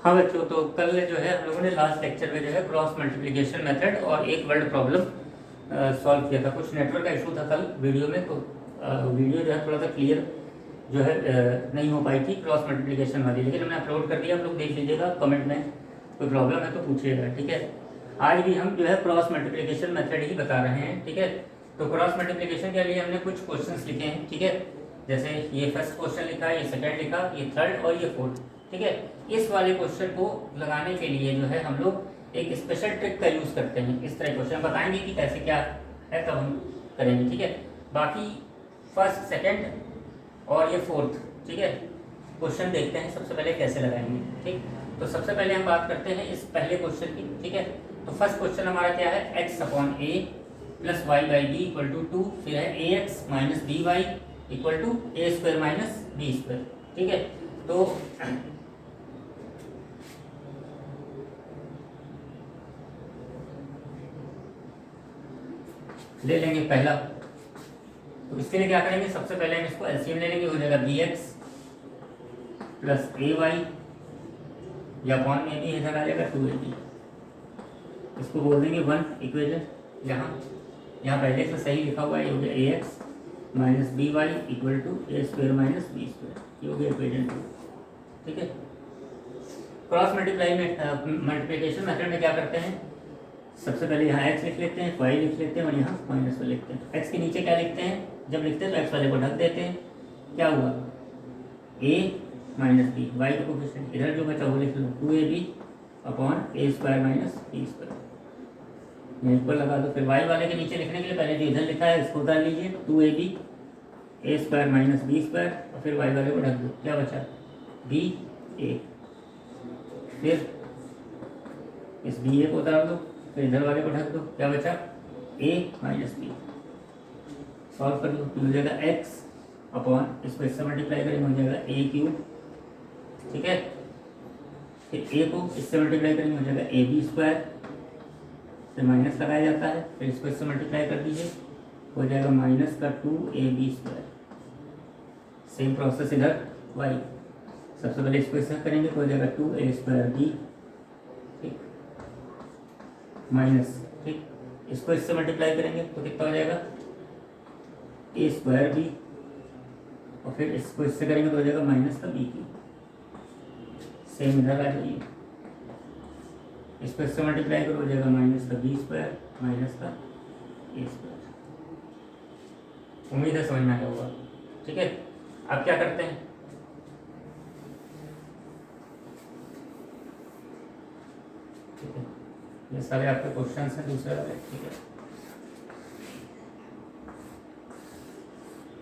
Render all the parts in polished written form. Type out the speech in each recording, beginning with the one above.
हाँ बच्चों, तो कल जो है हम लोगों ने लास्ट लेक्चर में जो है क्रॉस मल्टीप्लिकेशन मेथड और एक वर्ड प्रॉब्लम सॉल्व किया था। कुछ नेटवर्क का इशू था कल वीडियो में, तो वीडियो जो है थोड़ा सा क्लियर जो है नहीं हो पाई थी क्रॉस मल्टीप्लिकेशन वाली, लेकिन हमने अपलोड कर दिया। आप लोग देख लीजिएगा, कमेंट में कोई प्रॉब्लम है तो पूछिएगा, ठीक है। आज भी हम जो है क्रॉस मल्टीप्लिकेशन मेथड ही बता रहे हैं, ठीक है। तो क्रॉस मल्टीप्लिकेशन के लिए हमने कुछ क्वेश्चंस लिखे हैं, ठीक है। जैसे ये फर्स्ट क्वेश्चन लिखा, ये सेकंड लिखा, ये थर्ड और ये फोर्थ, ठीक है। इस वाले क्वेश्चन को लगाने के लिए जो है हम लोग एक स्पेशल ट्रिक का यूज़ करते हैं। इस तरह क्वेश्चन बताएंगे कि कैसे क्या है, तब हम करेंगे, ठीक है। बाकी फर्स्ट, सेकंड और ये फोर्थ, ठीक है, क्वेश्चन देखते हैं सबसे पहले कैसे लगाएंगे, ठीक। तो सबसे पहले हम बात करते हैं इस पहले क्वेश्चन की, ठीक है। तो फर्स्ट क्वेश्चन हमारा क्या है, x upon a plus y by b equal to 2, फिर है a x minus b y equal to a square minus b square, ठीक है। तो ले लेंगे पहला। तो इसके लिए क्या करेंगे, सबसे पहले हम इसको एलसीएम ले लेंगे, हो जाएगा बी एक्स प्लस ए वाई या अपॉन में भी इधर आ जाएगा 2ab। इसको बोल देंगे 1 इक्वेशन। यहाँ पहले से सही लिखा हुआ है, ये हो गया a x minus b y equal to a square minus b square, ये हो गया इक्वेशन 2, ठीक है। क्रॉस मल्टीप्लिकेशन मेथड में क्या करते हैं, सबसे पहले यहाँ x लिख लेते हैं, y लिख लेते हैं और यहाँ माइनस में लिखते हैं। x के नीचे क्या लिखते हैं, जब लिखते हैं तो x वाले को ढक देते हैं। क्या हुआ, a माइनस बी, वाई का कोफिशिएंट इधर जो बचा वो लिख लो 2ab upon a square minus b square, यहीं पर लगा दो। फिर y वाले के नीचे लिखने के लिए पहले जो इधर लिखा है इसको उतार लीजिए, 2ab ए स्क्वायर माइनस बी स्क्वायर, और फिर y वाले को ढक दो। क्या बचा, b a, फिर इस बी ए को उतार दो, फिर इधर वाले को ढक दो। क्या बचा, a माइनस बी। सॉल्व कर लो, हो जाएगा x अपॉन, इसको इससे मल्टीप्लाई करेंगे, हो जाएगा a क्यूब, ठीक है। फिर a को इससे मल्टीप्लाई करेंगे, हो जाएगा ए बी स्क्वायर, से माइनस लगाया जाता है, फिर इसको इससे मल्टीप्लाई कर दीजिए, हो जाएगा माइनस का 2ab स्क्वायर। सेम प्रोसेस इधर y, सबसे पहले इसको इससे करेंगे तो हो जाएगा 2a स्क्वायर b, ठीक, माइनस, ठीक, इसको इससे मल्टीप्लाई करेंगे तो कितना हो जाएगा a स्क्वायर b, और फिर इसको इससे करेंगे तो हो जाएगा माइनस का b क्यूब। सेम इधर आ जाइए, इसको इससे मल्टीप्लाई करो, हो जाएगा माइनस का b स्क्वायर माइनस का a स्क्वायर। उम्मीद है समझ में आया होगा, ठीक है। अब क्या करते हैं, ठीक है, ये सारे आपके क्वेश्चन हैं दूसरे वाले, ठीक है।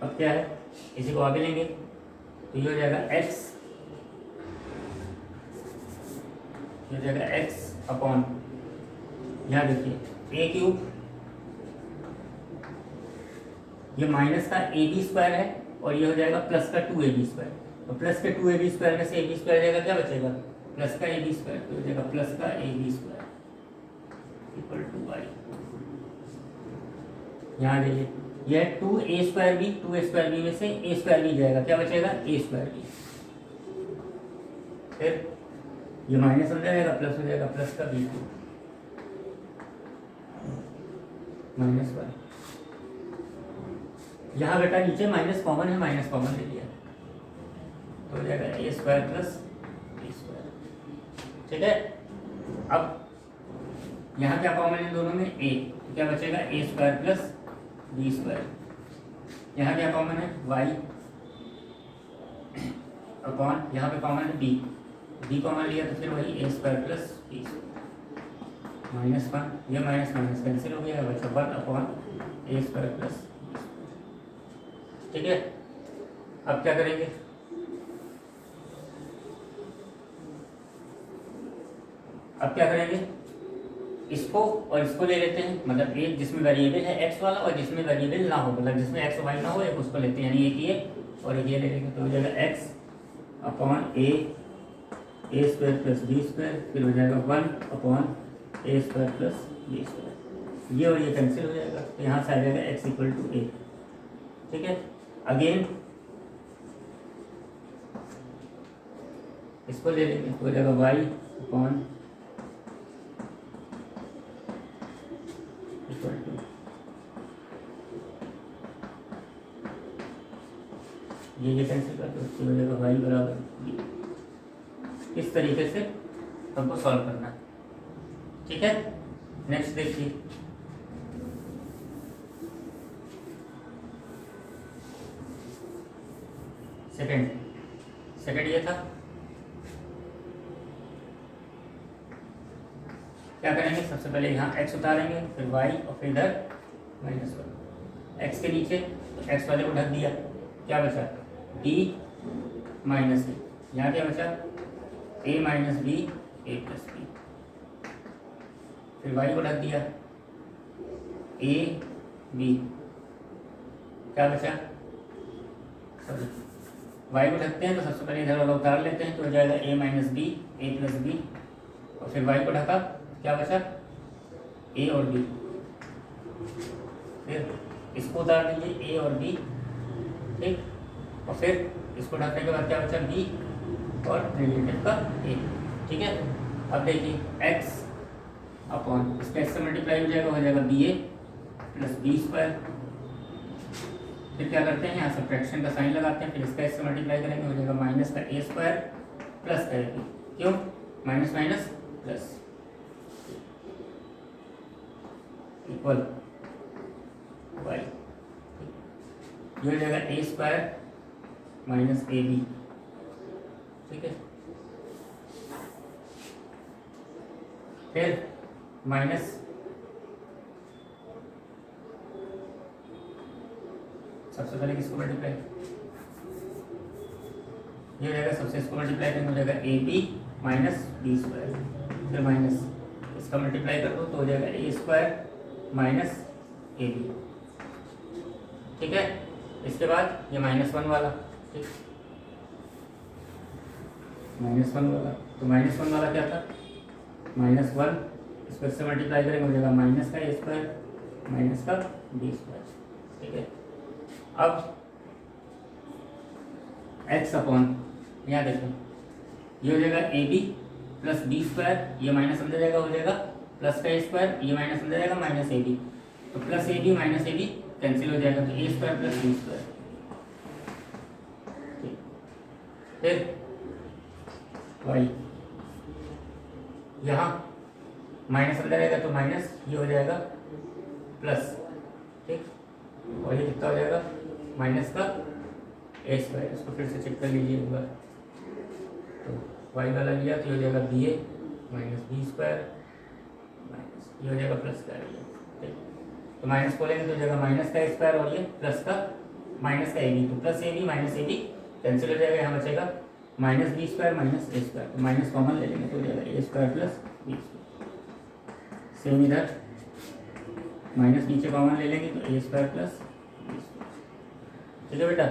अब क्या है, इसी को आगे लेंगे तो ये हो जाएगा x, ये हो जाएगा x अपॉन, यहाँ देखिए a क्यूब, ये माइनस का ए बी स्क्वायर है, और ये हो जाएगा प्लस का 2ab स्क्वायर। तो प्लस के 2ab स्क्वायर में से ए बी स्क्वायर जाएगा, क्या बचेगा, प्लस का ए बी स्क्वायर, तो हो जाएगा प्लस का a b square equal to y. यहाँ देखिए, यह 2a square B, 2a square B में से a स्क्वायर बी जाएगा, क्या बचेगा, a स्क्वायर बी। फिर ये माइनस हो जाएगा, प्लस हो जाएगा, प्लस का बी क्यूब माइनस वाई। यहाँ बेटा नीचे माइनस कॉमन है, माइनस कॉमन ले लिया तो हो जाएगा a square plus b square, ठीक है। अब यहाँ क्या कॉमन है दोनों में, a, तो क्या बचेगा ए स्क्वायर प्लस बी स्क्वायर। यहाँ क्या कॉमन है, y अपॉन, यहाँ पे कॉमन है b कॉमन लिया तो फिर वही a square plus b square minus 1, ये माइनस माइनस कैंसिल हो गया, बचा 1 अपॉन ए स्क्वायर प्लस, ठीक है। अब क्या करेंगे, इसको और इसको ले लेते हैं, मतलब एक जिसमें वेरिएबल है x वाला और जिसमें वेरिएबल ना हो, मतलब जिसमें x y ना हो, एक उसको लेते हैं, यानी एक ये और एक ये ले लेंगे। तो हो जाएगा x upon a square plus b square, फिर हो जाएगा 1 upon a square plus b square, ये और ये कैंसिल हो जाएगा, तो यहाँ से आ जाएगा x इक्वल टू a, ठीक है। अगेन इसको ले लेंगे तो हो जाएगा वाई अपॉन इक्वल टू ये कैंसिल कर दो, तो हो जाएगा वाई बराबर बी। इस तरीके से हमको सॉल्व करना है, ठीक है। नेक्स्ट देखिए, सेकंड ये था। क्या करेंगे, सबसे पहले यहाँ x उतारेंगे, फिर y और फिर इधर -1। x के नीचे तो x वाले को ढक दिया, क्या बचा b माइनस ए। यहाँ क्या बचा a minus b a plus b. फिर y को ढक दिया a b, क्या बचा सॉरी y को ढकते हैं तो सबसे पहले इधर वाला उतार लेते हैं, तो हो जाएगा a minus b a plus b. और फिर y को ढका, क्या बचा a और b। फिर इसको उतार दीजिए a और b, ठीक। और फिर इसको ढकने के बाद क्या बचा b और रिलेटिव का a, ठीक है। अब देखिए x अपॉन इसका x से मल्टीप्लाई हो जाएगा B a plus b square. फिर क्या करते हैं, यहाँ सब्ट्रैक्शन का साइन लगाते हैं, फिर इसका x से मल्टीप्लाई करेंगे, हो जाएगा माइनस का ए स्क्वायर प्लस का ए बी। क्यों, minus minus plus equal y. ये हो जाएगा a square minus a b, ठीक है। फिर माइनस सबसे पहले किसको मल्टीप्लाई, ये हो जाएगा सबसे इसको मल्टीप्लाई करेंगे, हो जाएगा a b minus b square. फिर माइनस इसका मल्टीप्लाई कर दो तो हो जाएगा a square minus a b, ठीक है। इसके बाद ये -1 वाला, ठीक, -1 वाला, तो -1 वाला क्या था -1, इसको इससे मल्टीप्लाई करेंगे, हो जाएगा माइनस का ए स्क्वायर माइनस का बी स्क्वायर, ठीक है। अब x अपॉन यहाँ देखें, ये हो जाएगा a b plus b square, ये माइनस अंदर जाएगा, हो जाएगा प्लस का ए स्क्वायर, ये माइनस अंदर जाएगा माइनस ए बी, तो plus a b minus a b cancel हो जाएगा, तो a square plus b square, ठीक। फिर वाई यहाँ माइनस अंदर रहेगा तो माइनस, ये हो जाएगा प्लस, ठीक। और ये कितना हो जाएगा माइनस का ए स्क्वायर। इसको फिर से चेक कर लीजिए एक बार, तो वाई वाला लिया तो ये हो जाएगा बी ए माइनस बी स्क्वायर माइनस, ये हो जाएगा प्लस का ए, ठीक। तो माइनस खोलेंगे तो हो जाएगा माइनस का ए स्क्वायर और ये प्लस का माइनस का ए बी, तो plus a b minus a b cancel हो जाएगा, यहाँ बचेगा minus b square minus a square, तो माइनस कॉमन ले लेंगे तो हो जाएगा a square plus b square. Same इधर माइनस नीचे कॉमन ले लेंगे तो a square plus b square, ठीक है बेटा।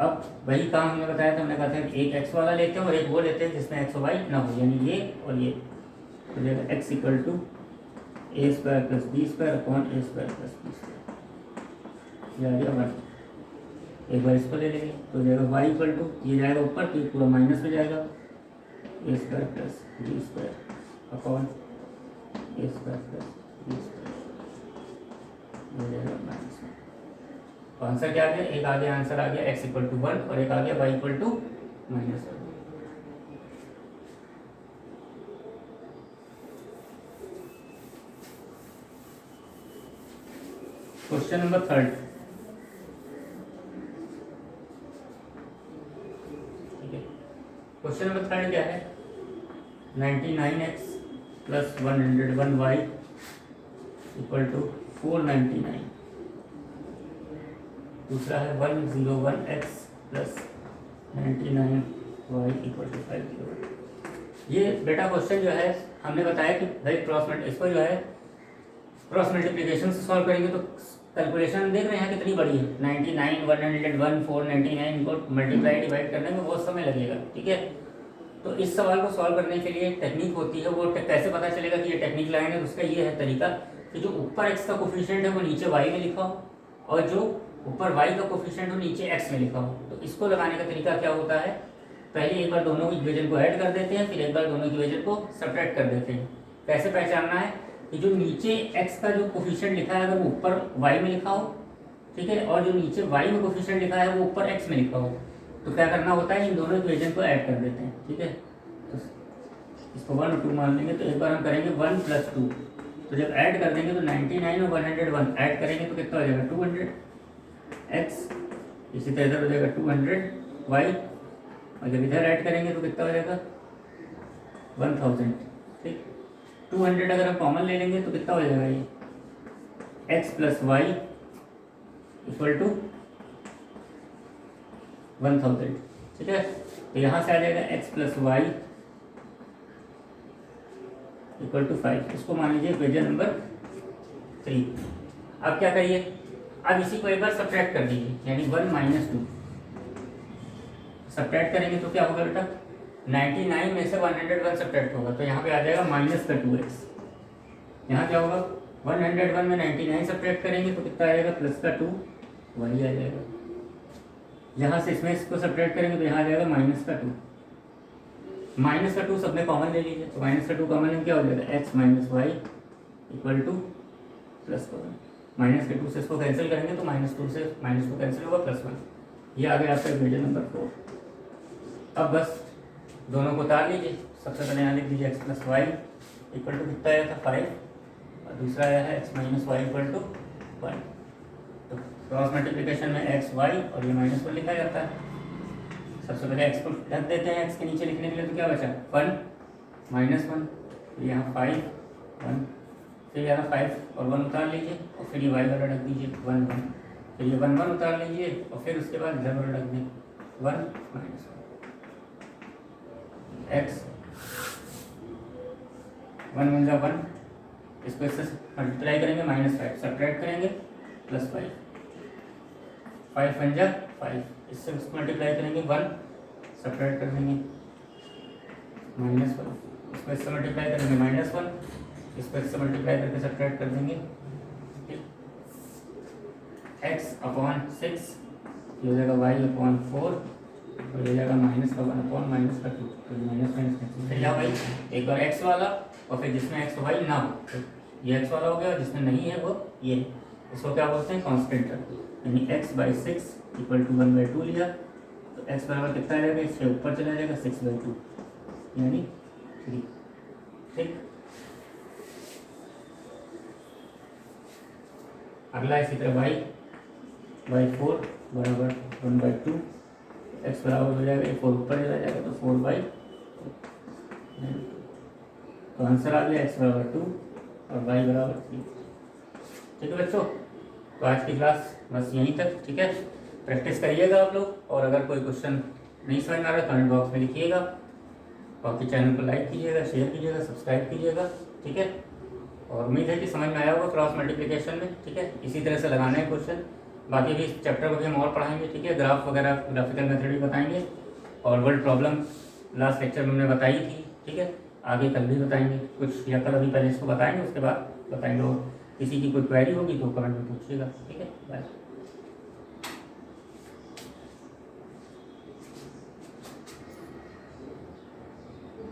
अब वही काम हमने बताया था, हमने कहा था कि एक एक्स वाला लेते हैं और एक वो लेते हैं जिसमें एक्स वाई ना हो, यानी ये और ये, हो जाएगा x equal to a square plus b square upon a square plus b square, ये आ गया वन। एक बार इसको ले लेंगे तो हो जाएगा वाई इक्वल टू, ये जाएगा ऊपर तो ये पूरा माइनस में जाएगा, a square plus b square upon a square plus b square, हो जाएगा माइनस में। तो आंसर क्या आ गया, एक आ गया आंसर आ गया x इक्वल टू 1 और एक आ गया y equal to -1। Question number 3, ठीक है। क्वेश्चन नंबर 3 क्या है, 99x plus 101y equal to 499। दूसरा है 101x plus 99y equal to 501। ये बेटा क्वेश्चन जो है हमने बताया कि भाई इसको जो है क्रॉस मल्टीप्लिकेशन से सॉल्व करेंगे तो कैलकुलेशन देख रहे हैं कितनी बड़ी है, 99 101 499, इनको मल्टीप्लाई डिवाइड करने में बहुत समय लगेगा, ठीक है। तो इस सवाल को सॉल्व करने के लिए टेक्निक होती है, वो कैसे पता चलेगा कि ये टेक्निक लगाएंगे, तो उसका ये है तरीका कि जो ऊपर x का कोफिशिएंट है वो नीचे y में लिखा हो और जो ऊपर y का कोफिशिएंट हो नीचे x में लिखा हो। तो इसको लगाने का तरीका क्या होता है पहले एक बार दोनों इक्वेशन को ऐड कर देते हैं, फिर एक बार दोनों इक्वेशन को सब्ट्रैक्ट कर देते हैं। कैसे पहचानना है कि जो नीचे x का जो कोफिशिएंट लिखा है अगर वो ऊपर y में लिखा हो, ठीक है, और जो नीचे y में कोफिशिएंट लिखा है वो ऊपर x में लिखा हो, तो क्या करना होता है, इन दोनों इक्वेशन को ऐड कर देते हैं। ठीक है, तो इसको 1 और 2 मान लेंगे, तो एक बार हम करेंगे 1 + 2, तो जब ऐड कर देंगे तो 99 और 101 ऐड करेंगे तो कितना हो जाएगा 200 x, इसी तरह इधर हो जाएगा 200 y, और जब इधर ऐड करेंगे तो कितना हो जाएगा 1000। ठीक, 200 अगर हम कॉमन ले लेंगे तो कितना हो जाएगा ये x + y = 1000। ठीक है, तो यहाँ से आ जाएगा x + y = 5। इसको मान लीजिए इक्वेशन नंबर 3। अब क्या करिए, अब इसी को एक बार सब्ट्रैक्ट कर दीजिए, यानी 1 - 2 सब्ट्रैक्ट करेंगे तो क्या होगा बेटा, 99 में से 101 सब्ट्रैक्ट होगा, तो यहाँ पे आ जाएगा -2x। यहाँ क्या होगा, 101 में 99 सब्ट्रैक्ट करेंगे तो कितना आएगा, +2 वही आ जाएगा। यहाँ से इसमें इसको सब्ट्रैक्ट करेंगे तो यहाँ आ जाएगा -2, -2 सब में कॉमन ले लीजिए, तो -2 कॉमन में क्या हो जाएगा, x - y = +1। -2 से इसको कैंसिल करेंगे तो -2 से -2 कैंसिल होगा, +1। ये आ गया आपका इक्वेशन नंबर 4। अब बस दोनों को उतार लीजिए। सबसे पहले यहाँ लिख दीजिए x + y = कितना आया था 5, और दूसरा आया है x - y = 1। तो क्रॉस मल्टीप्लिकेशन में x y और ये -1 लिखा जाता है। सबसे पहले x को रख देते हैं, x के नीचे लिखने के लिए, तो क्या बचा 1 - 1, यहाँ 5 1, फिर यहाँ 5 और 1 उतार लीजिए, और फिर ये y वाला रख दीजिए 1 1, फिर ये 1 1 उतार लीजिए, और फिर उसके बाद इधर वाला रख दें 1 - 1 x 1 1 = 1, इसको इससे मल्टीप्लाई करेंगे -5 सब्ट्रैक्ट करेंगे +5, 5 1 = 5, इससे उसको मल्टीप्लाई करेंगे 1 सब्ट्रैक्ट कर देंगे -1, इसको इससे मल्टीप्लाई करेंगे -1, इसको इससे मल्टीप्लाई करके सब्ट्रैक्ट कर देंगे x/6, ये हो जाएगा y/4, और ये जाएगा -1/-2, तो -, फिर यहाँ भाई एक बार x वाला और फिर जिसमें x y ना हो, तो ये x वाला हो गया, और जिसमें नहीं है वो ये, इसको क्या बोलते हैं, कांस्टेंट। यानी x/6 = 1/2 लिया, तो x बराबर कितना रहेगा, इससे ऊपर चला जाएगा 6/2 यानी 3। ठीक, अगला इसी तरह y/4 = 1/2, x बराबर हो जाएगा, 4 ऊपर चला जाएगा तो 4/2, तो आंसर आ गया x = 2 और y = 3। ठीक है बच्चों, तो आज की क्लास बस यहीं तक। ठीक है, प्रैक्टिस करिएगा आप लोग, और अगर कोई क्वेश्चन नहीं समझ में आ रहा कमेंट बॉक्स में लिखिएगा, बाकी चैनल को लाइक कीजिएगा, शेयर कीजिएगा, सब्सक्राइब कीजिएगा। ठीक है, और उम्मीद है कि समझ में आया होगा क्रॉस मल्टीप्लिकेशन में। ठीक है, इसी तरह से लगाना है क्वेश्चन, बाकी भी इस चैप्टर को भी हम और पढ़ाएंगे। ठीक है, ग्राफ वगैरह ग्राफिकल मेथड भी बताएंगे, और वर्ड प्रॉब्लम लास्ट लेक्चर में हमने बताई थी। ठीक है, आगे कल भी बताएंगे कुछ, या कल अभी पहले इसको बताएंगे, उसके बाद बताएंगे। और किसी की कोई क्वेरी होगी तो कमेंट में पूछिएगा। ठीक है, बाय।